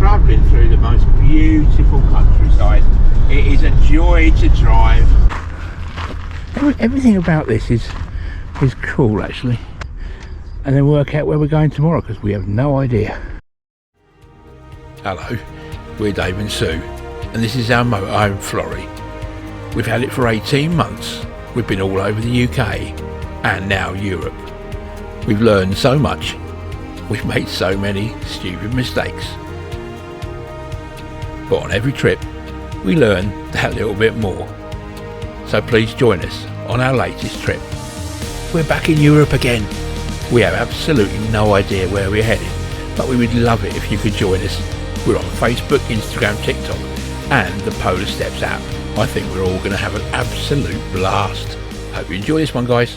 travelling through the most beautiful countryside. It is a joy to drive. Everything about this is cool actually. And then work out where we're going tomorrow because we have no idea. Hello, we're Dave and Sue and this is our motorhome Florrie. We've had it for 18 months. We've been all over the UK and now Europe. We've learned so much. We've made so many stupid mistakes. But on every trip, we learn that little bit more. So please join us on our latest trip. We're back in Europe again. We have absolutely no idea where we're heading, but we would love it if you could join us. We're on Facebook, Instagram, TikTok, and the Polar Steps app. I think we're all going to have an absolute blast. Hope you enjoy this one, guys.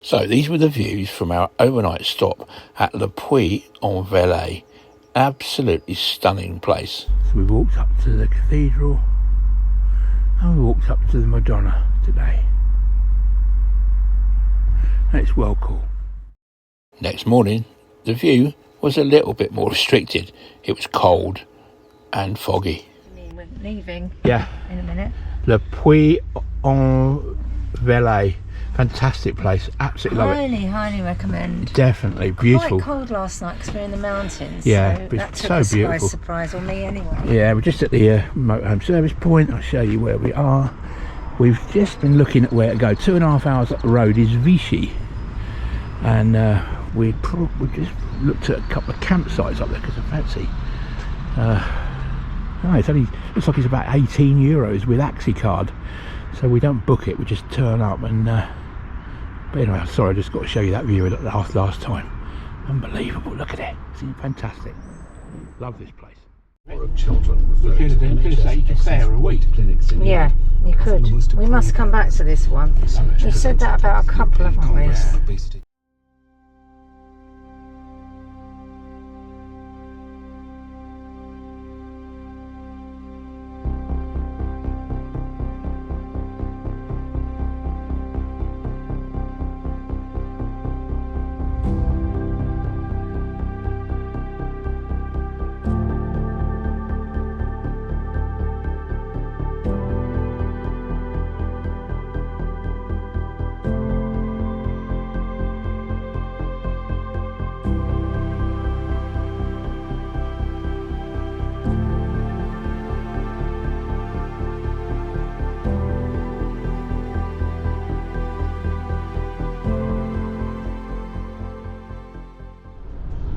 So these were the views from our overnight stop at Le Puy-en-Velay. Absolutely stunning place. So we walked up to the cathedral and we walked up to the Madonna today. And it's well cool. Next morning, the view was a little bit more restricted. It was cold and foggy. You mean we're leaving? Yeah. In a minute. Le Puy-en-Velay. Fantastic place, absolutely love it. Highly recommend. Definitely, beautiful. Quite cold last night because we're in the mountains. Yeah, so but that it's took so a beautiful. surprise on me anyway. Yeah, we're just at the motorhome service point. I'll show you where we are. We've just been looking at where to go. 2.5 hours up the road is Vichy, and we just looked at a couple of campsites up there because I fancy. It's only looks like it's about €18 with Axi card, so we don't book it. We just turn up and. But anyway, I'm sorry, I just got to show you that view last time. Unbelievable, look at it. It's fantastic. Love this place. You could say you could stay here a week. Yeah, you could. We must come back to this one. We've said that about a couple, haven't we?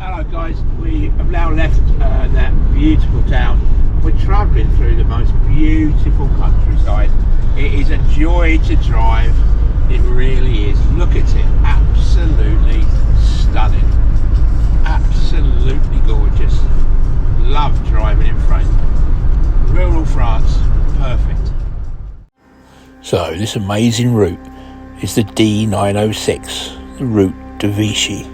Hello guys, we have now left that beautiful town. We're travelling through the most beautiful countryside. It is a joy to drive, it really is. Look at it, absolutely stunning, absolutely gorgeous. Love driving in front. Rural France, perfect. So this amazing route is the D906, the Route de Vichy.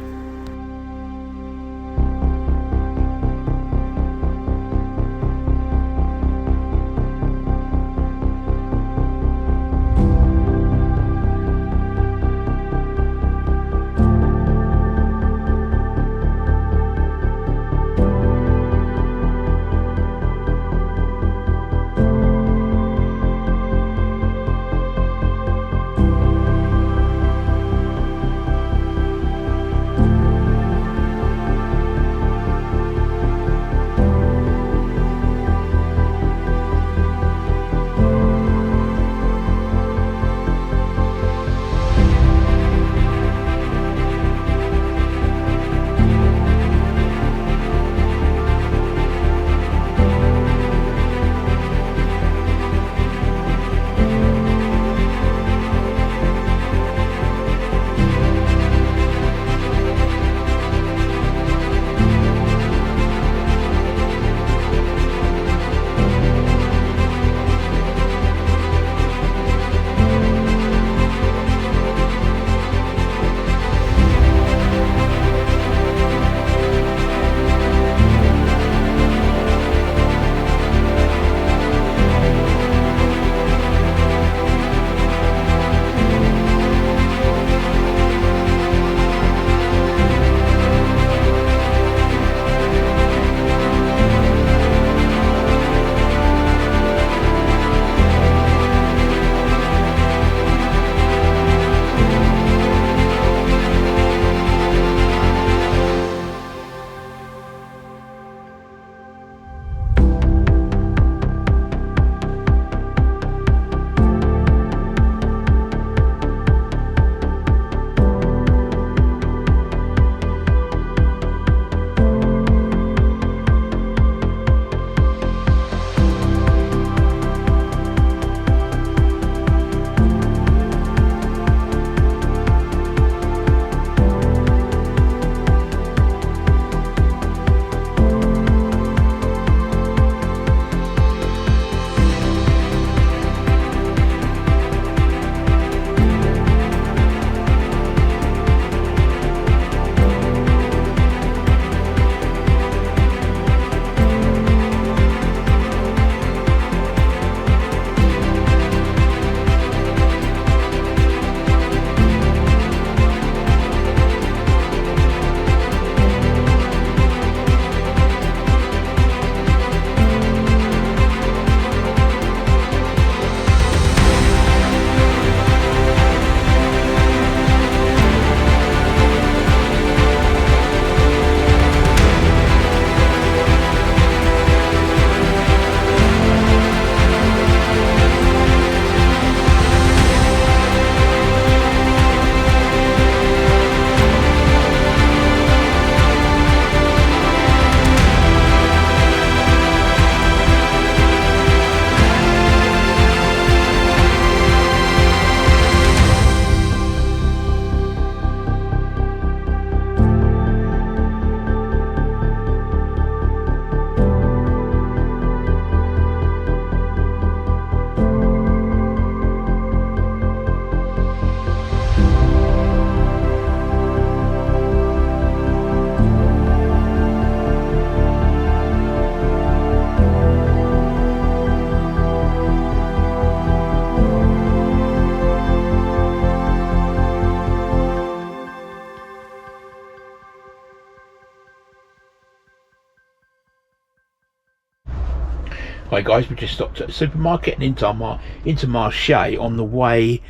Hi guys, we just stopped at the supermarket and Intermarché on the way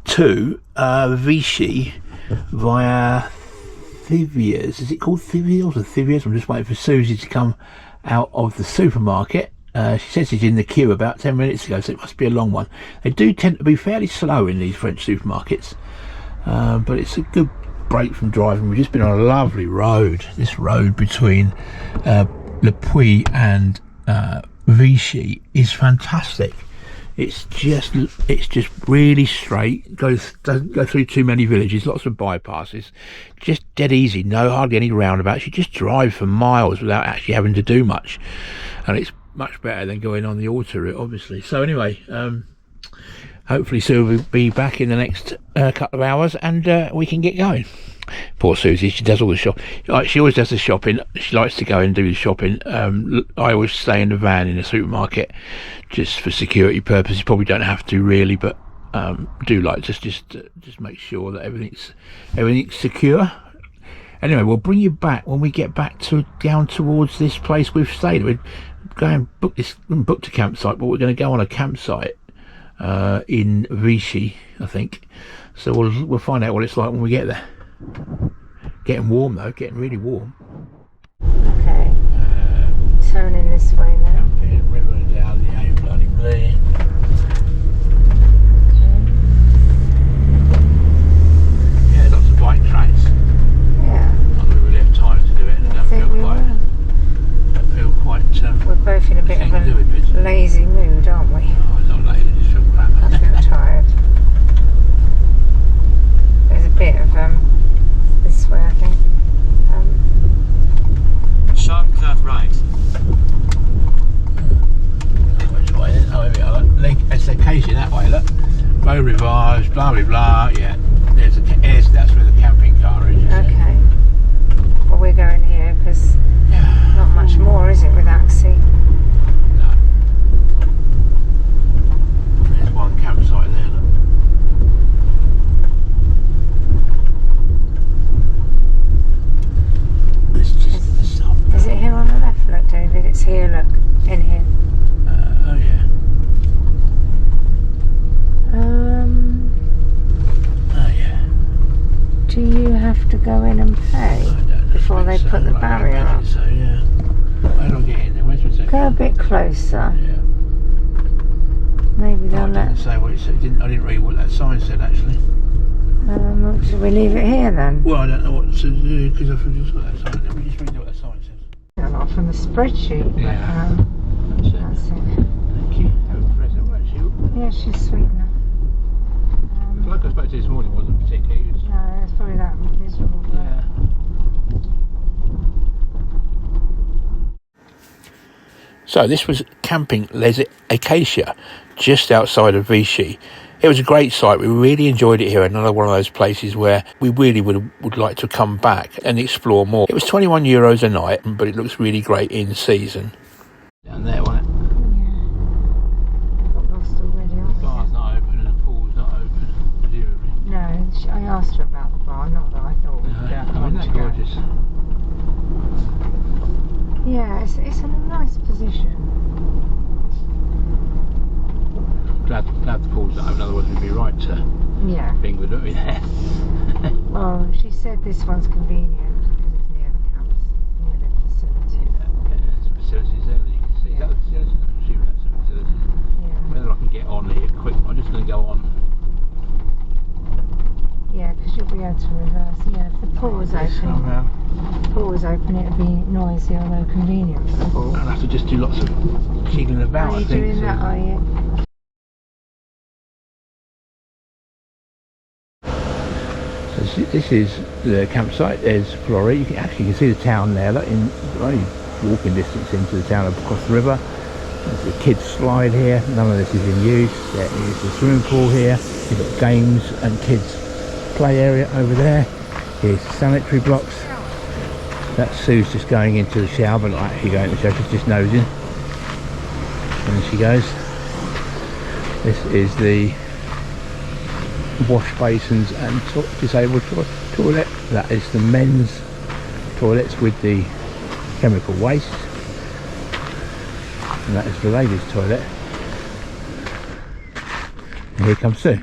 to Vichy via Thiviers. Is it called Thiviers or Thiviers? I'm just waiting for Susie to come out of the supermarket. She says she's in the queue about 10 minutes ago, so it must be a long one. They do tend to be fairly slow in these French supermarkets, but it's a good break from driving. We've just been on a lovely road. This road between Le Puy and Vichy is fantastic. It's just really straight. Doesn't go through too many villages. Lots of bypasses. Just dead easy. Hardly any roundabouts. You just drive for miles without actually having to do much, and it's much better than going on the autoroute, obviously. So anyway, hopefully Sue will be back in the next couple of hours, and we can get going. Poor Susie, she does all the shopping. She always does the shopping. She likes to go and do the shopping. I always stay in the van in the supermarket just for security purposes. Probably don't have to really, but do like just make sure that everything's secure. Anyway, we'll bring you back when we get back down towards this place we've stayed. We're going and booked a campsite, but we're going to go on a campsite in Vichy, I think. So we'll find out what it's like when we get there. Getting warm though, getting really warm. Okay. Turning this way now. River down the Aire, bloody Velay. Okay. Yeah, lots of bike tracks. Yeah. Not that we really have time to do it, and I feel quite. We're both in a bit of a lazy mood, aren't we? Oh, it's not lazy, just feel crap. I feel tired. There's a bit of this way, I think. Sharp curve right. Which way then? Oh, here we are. Look. It's Acacia that way, look. Beau Rivage, blah blah blah. Yeah, that's where the camping car is. Okay. Well, we're going here because not much more, is it, with Axie? No. There's one campsite there, look. Is it here on the left? Look, David, it's here, look, in here. Oh yeah. Oh yeah. Do you have to go in and pay before they put the barrier up? So yeah. How do I get in there? Where's my Go a bit closer. Yeah. Maybe they'll let. Say what it said. I didn't read what that sign said actually. Should we leave it here then? Well, I don't know what to do because I've just got that sign. Let me just read what that sign says. Not from the spreadsheet, Yeah. but that's it. Thank you. Have a present, won't you? Yeah, she's sweet enough. Like I spoke to this morning wasn't particularly. No, it's probably that miserable. Yeah. So this was camping Les Acacias, just outside of Vichy. It was a great site. We really enjoyed it here. Another one of those places where we really would like to come back and explore more. It was €21 a night, but it looks really great in season. Down there, wasn't it? Yeah. Got lost already, aren't we? The bar's not open and the pool's not open, presumably. No, I asked her about the bar, not that I thought we could Isn't that gorgeous? Yeah, it's in a nice position. Glad the pool's not open, otherwise we'd be right to thing, wouldn't we, there? Well, she said this one's convenient because it's near the camps, near the facility. Yeah, there's some facilities there that you can see. Is that the facilities? I'm assuming that's the facilities. Yeah. Whether I can get on here quick, I'm just going to go on. Yeah, because you'll be able to reverse. Yeah, if the pool was open, it would be noisy, although convenient for the pool. I'll have to just do lots of jiggling about, Are you doing that, are you? So this is the campsite. There's Florida. You can see the town there. Look, in only walking distance into the town across the river. There's a kids slide here. None of this is in use. There is the swimming pool here. You've got games and kids play area over there. Here's the sanitary blocks. That's Sue's just going into the shower, but not actually going to the shower, she's just nosing. And there she goes. This is the wash basins and disabled toilet. That is the men's toilets with the chemical waste. And that is the ladies' toilet. And here comes Sue.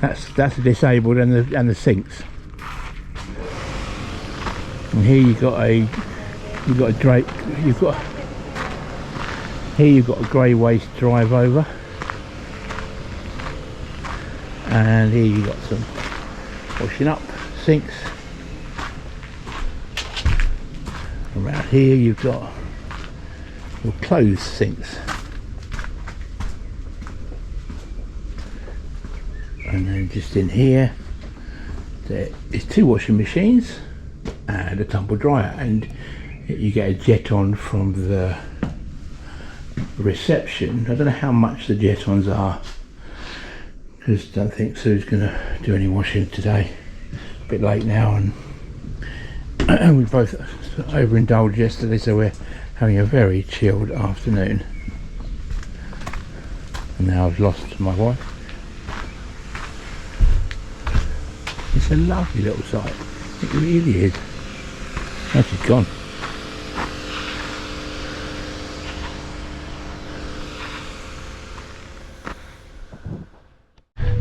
That's the disabled and the sinks. And here you've got a grey waste drive over. And here you got some washing up sinks. Around here you've got your clothes sinks. And then just in here there is 2 washing machines and a tumble dryer, and you get a jet-on from the reception. I don't know how much the jet-ons are, because I don't think Sue's going to do any washing today. A bit late now, and we both overindulged yesterday, so we're having a very chilled afternoon. And now I've lost my wife. It's a lovely little site, it really is. Now she's gone.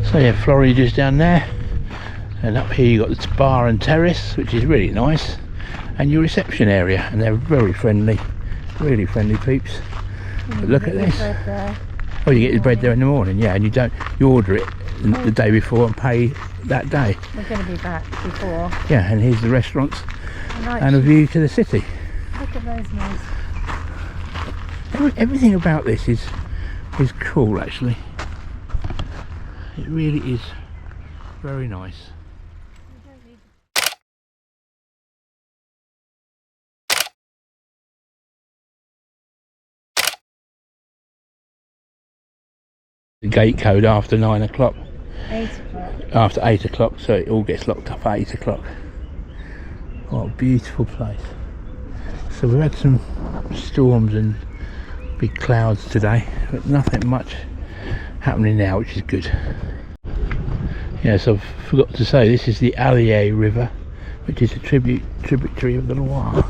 So yeah, Florida's down there, and up here you got the bar and terrace, which is really nice, and your reception area, and they're very friendly, really friendly peeps. But look at this. Oh, you get your bread there in the morning, yeah, and you order it the day before and pay that day. We're going to be back before. Yeah, and here's the restaurants and a view to the city. Look at those nice. Everything about this is cool, actually. It really is very nice. The gate code after 9 o'clock. 8 o'clock. After 8 o'clock, so it all gets locked up at 8 o'clock. What a beautiful place. So we've had some storms and big clouds today, but nothing much happening now, which is good. Yes, I forgot to say, this is the Allier river, which is a tributary of the Loire.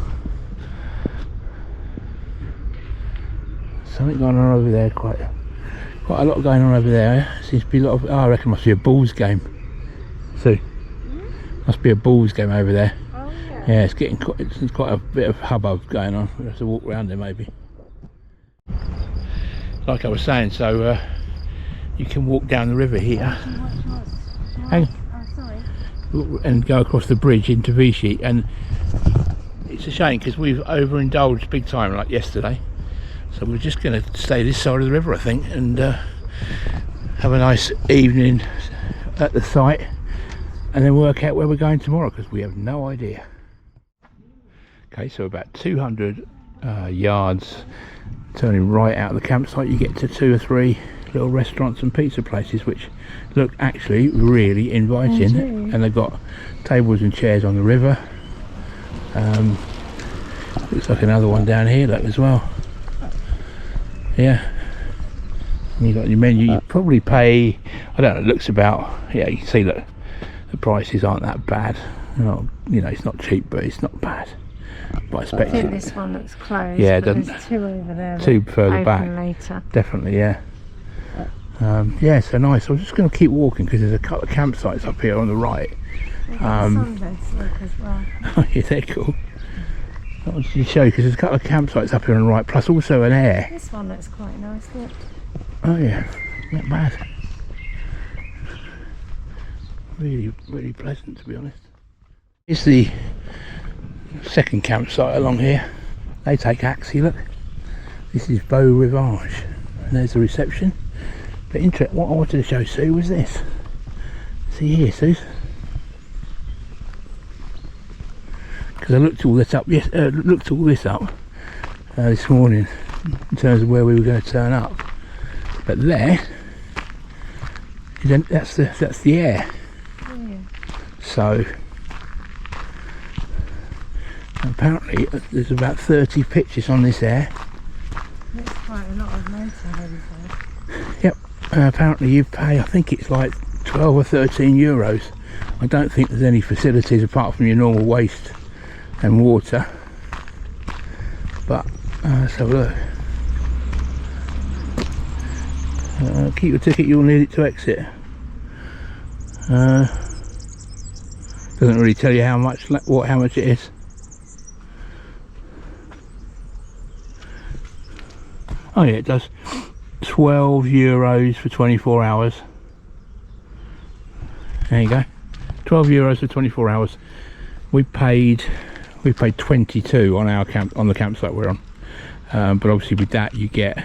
Something going on over there, quite a lot going on over there. Seems to be a lot of, I reckon it must be a Bulls game. So must be a Bulls game over there. Oh yeah. Yeah, it's quite a bit of hubbub going on. We'll have to walk around there maybe. Like I was saying, so you can walk down the river here and go across the bridge into Vichy, and it's a shame because we've overindulged big time like yesterday. So we're just going to stay this side of the river, I think, and have a nice evening at the site, and then work out where we're going tomorrow, because we have no idea. Okay, so about 200 yards, turning right out of the campsite, you get to 2 or 3 little restaurants and pizza places, which look actually really inviting, and they've got tables and chairs on the river. Looks like another one down here, look, as well. Yeah, and you got your menu. You probably pay, I don't know, it looks about, yeah, you can see that the prices aren't that bad. You know, it's not cheap, but it's not bad. But I expect think this one looks closed. Yeah, but there's 2 over there. 2 further back. Later. Definitely, yeah. Yeah, so nice. I'm just going to keep walking because there's a couple of campsites up here on the right. Sunbeds look as well. Oh yeah, they're cool. I wanted to show you because there's a couple of campsites up here on the right, plus also an Aire. This one looks quite nice, look. Oh yeah, not bad. Really, really pleasant, to be honest. It's the second campsite along here. They take Axie, look. This is Beau Rivage. And there's the reception. But what I wanted to show Sue was this. See here, Sue. Because I looked all this up. This morning in terms of where we were going to turn up. But there, that's the Aire. Yeah. So apparently there's about 30 pitches on this Aire. That's quite a lot of motor. Yep. Apparently you pay, I think it's like 12 or 13 euros. I don't think there's any facilities apart from your normal waste and water. But let's have a look. Keep your ticket, you'll need it to exit. Doesn't really tell you how much it is. Oh yeah, it does. €12 for 24 hours. There you go. €12 for 24 hours. We paid 22 on the campsite we're on. But obviously with that you get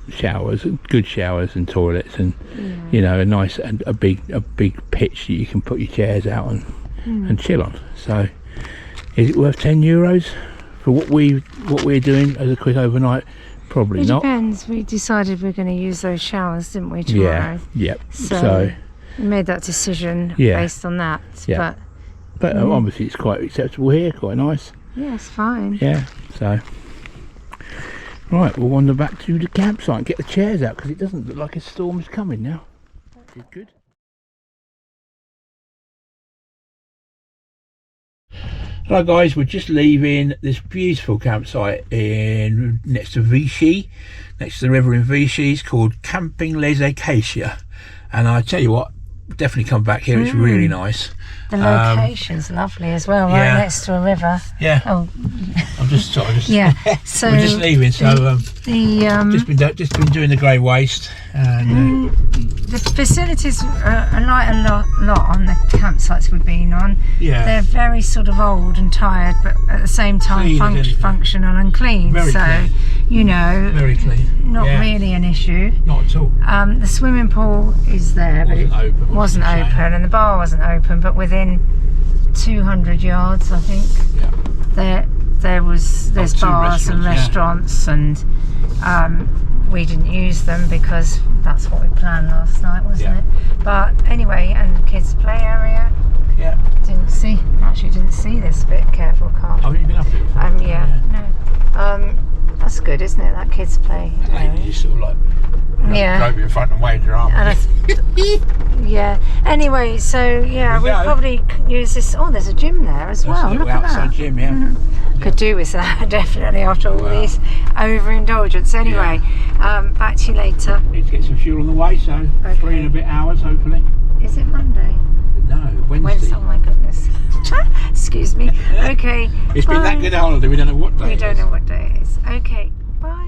showers, good showers and toilets, and you know, a big pitch that you can put your chairs out and chill on. So is it worth €10 for what we're doing as a quick overnight? Probably not. It depends. We decided we're going to use those showers, didn't we, tomorrow? Yeah. So we made that decision based on that. Yeah. But obviously it's quite acceptable here, quite nice. Yeah, it's fine. Yeah, so right, we'll wander back to the campsite and get the chairs out, because it doesn't look like a storm is coming now. That is good. Hello guys, we're just leaving this beautiful campsite next to Vichy, next to the river in Vichy. It's called Camping Les Acacias, and I tell you what, definitely come back here. It's really nice. The location's lovely as well, right next to a river. Yeah. Oh, I'm just yeah. So we're just leaving. So just been doing the grey waste, and the facilities are like a lot on the campsites we've been on. Yeah. They're very sort of old and tired, but at the same time functional and clean. Very clean. You know, very clean. Not really an issue. Not at all. The swimming pool is there, but it wasn't open, and the bar wasn't open. But within 200 yards, I think, there's bars and restaurants, and we didn't use them because that's what we planned last night, wasn't it? But anyway, and the kids' play area. Yeah. Didn't see this bit. Careful, Carl. Have you been up here? No. That's good, isn't it? That kids' play area. You sort of like drove you in front and waved your arm. Yeah. Anyway, so we'll probably use this. Oh, there's a gym there as well. Look at that. Gym, yeah. Could do with that, definitely, after all this overindulgence. Anyway, back to you later. Need to get some fuel on the way, so 3 and a bit hours, hopefully. Is it Monday? No, Wednesday. Oh my goodness. Excuse me. Okay. It's been that good a holiday, we don't know what day We don't know what day it is. Okay. Bye.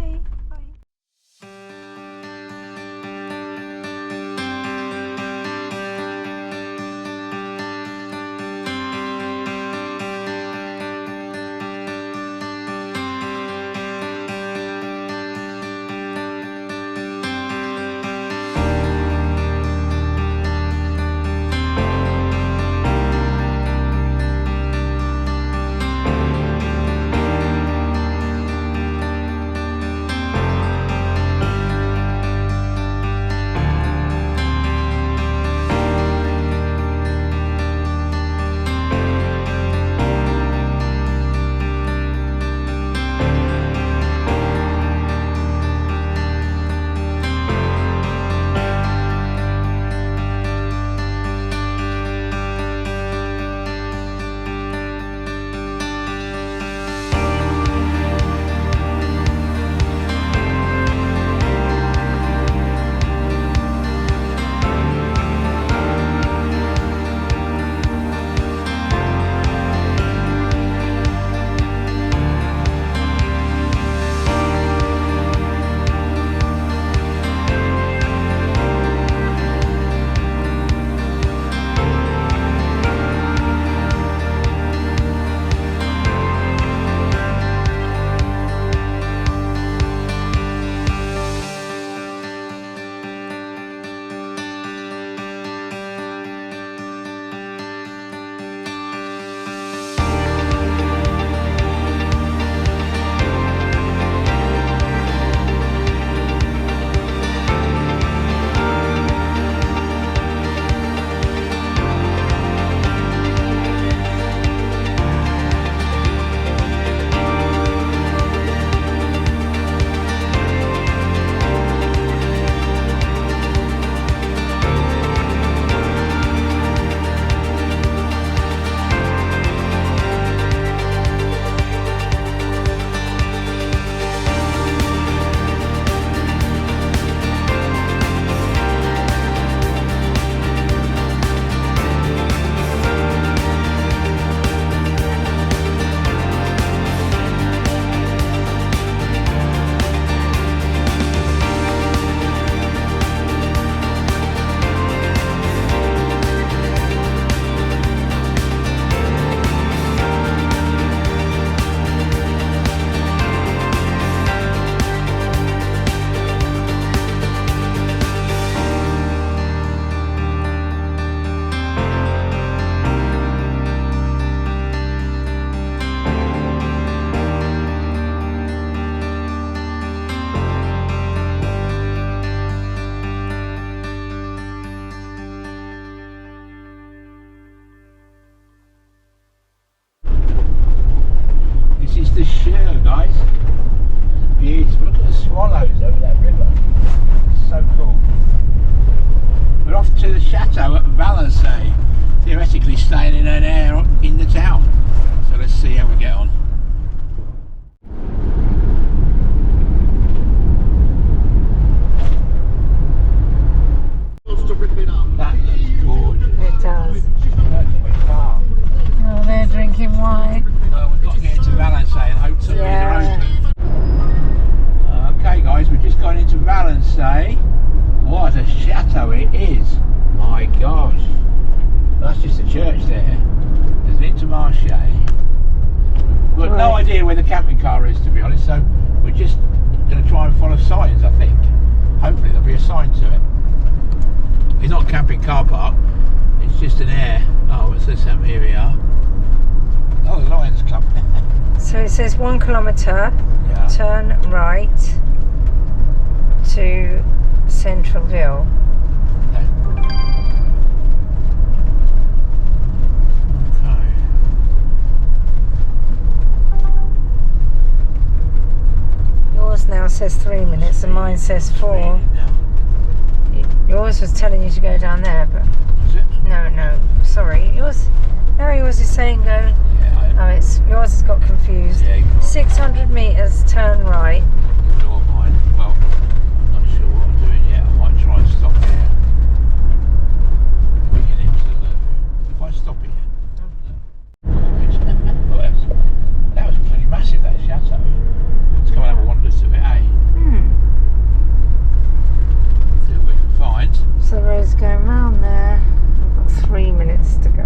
swallows over that river. So cool. We're off to the chateau at Valencay, theoretically staying in an Aire in the town. So let's see how we get on. That looks gorgeous. It does. That's far. Oh, they're drinking wine. Well, we've got to get into Valencay and hope somebody's Yeah. open. Okay guys, we've just gone into Valencay. What a chateau it is. My gosh. That's just a church there. There's an intermarché. We've got no idea where the camping car is, to be honest, so we're just going to try and follow signs, I think. Hopefully there'll be a sign to it. It's not a camping car park, it's just an Aire. Oh, what's this? Here we are. Oh, the Lions Club. So it says 1 kilometre, Yeah. turn right to Centralville. Okay. Yours now says 3 minutes and mine says 4. Yours was telling you to go down there, but Is it? no, sorry. Yours is saying go. Yeah, Oh, it's yours has got confused. Yeah, ignore 600 metres, turn right. ignore mine. Well, I'm not sure what I'm doing yet. I might try and stop here. We get into the... If I stop here... Oh, that was pretty massive, that chateau. Let's come and have a wander to it, eh? See what we can find. So the road's going round there. We've got 3 minutes to go.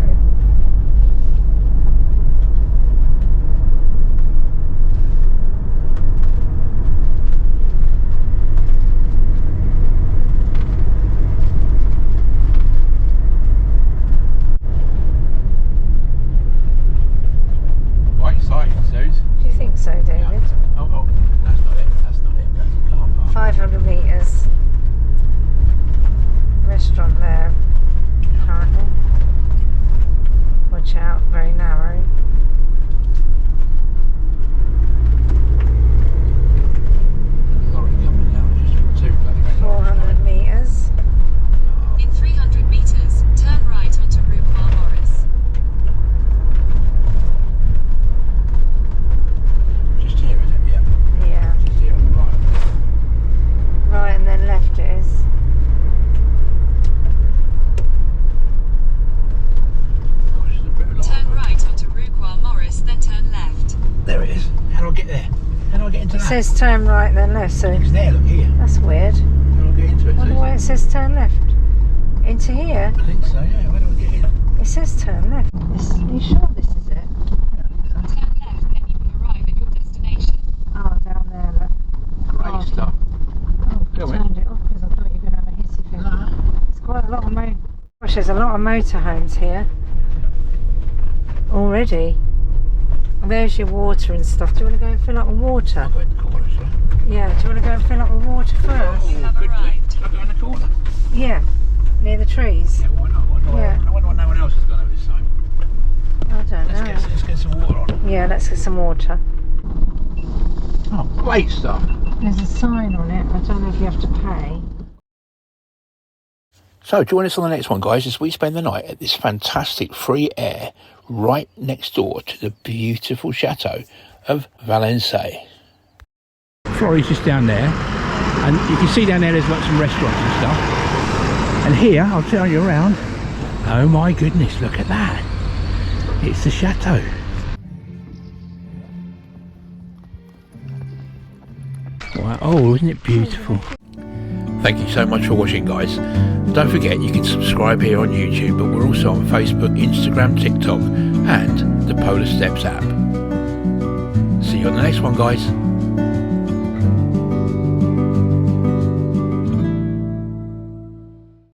Quite exciting, Suze. Do you think so, David? Oh, that's not it. That's not it. That's a car park. 500 metres. Restaurant there, apparently. Watch out, very narrow. Lorry coming down, just two bloody red lorries 400 coming. metres. In 300 meters, turn right onto Route Morris. Just here, is it? Yeah. Yeah. Just here on the right. Right, and then left it is. Gosh, there's a bit of Turn lorry. right onto Route Morris, then turn left. There it is. How do I get there? How do I get into It that? says turn right, then left, so It's there, look here. that's weird. How do I get into it? I wonder Suze? why it says turn left. Into here? I think so, yeah. Where do I get in? It says turn left. Are you sure this is it? Turn left, then you will arrive at your destination. Oh, down there, look. Great Oh, stuff. Oh, I Go on. turned it off because I thought you were going to have a hissy fit. Nah. There's quite a lot of gosh, there's a lot of motorhomes here already. There's your water and stuff. Do you want to go and fill up with water? I'll go in the corner, shall I? Yeah, do you want to go and fill up with water first? You have good. arrived. Shall I go in the corner? Yeah, near the trees. Yeah, why not? Yeah. I wonder why no one else has gone over this time. I don't know. Let's get some water on. Yeah, let's get some water. Oh, great stuff. There's a sign on it. I don't know if you have to pay. So join us on the next one, guys, as we spend the night at this fantastic free Aire right next door to the beautiful chateau of Valencay. Florey's just down there, and you can see down there's lots of restaurants and stuff. And here, I'll turn you around. Oh my goodness, look at that. It's the chateau. Wow. Oh, isn't it beautiful? Thank you so much for watching, guys. Don't forget you can subscribe here on YouTube, but we're also on Facebook, Instagram, TikTok and the Polar Steps app. See you on the next one, guys.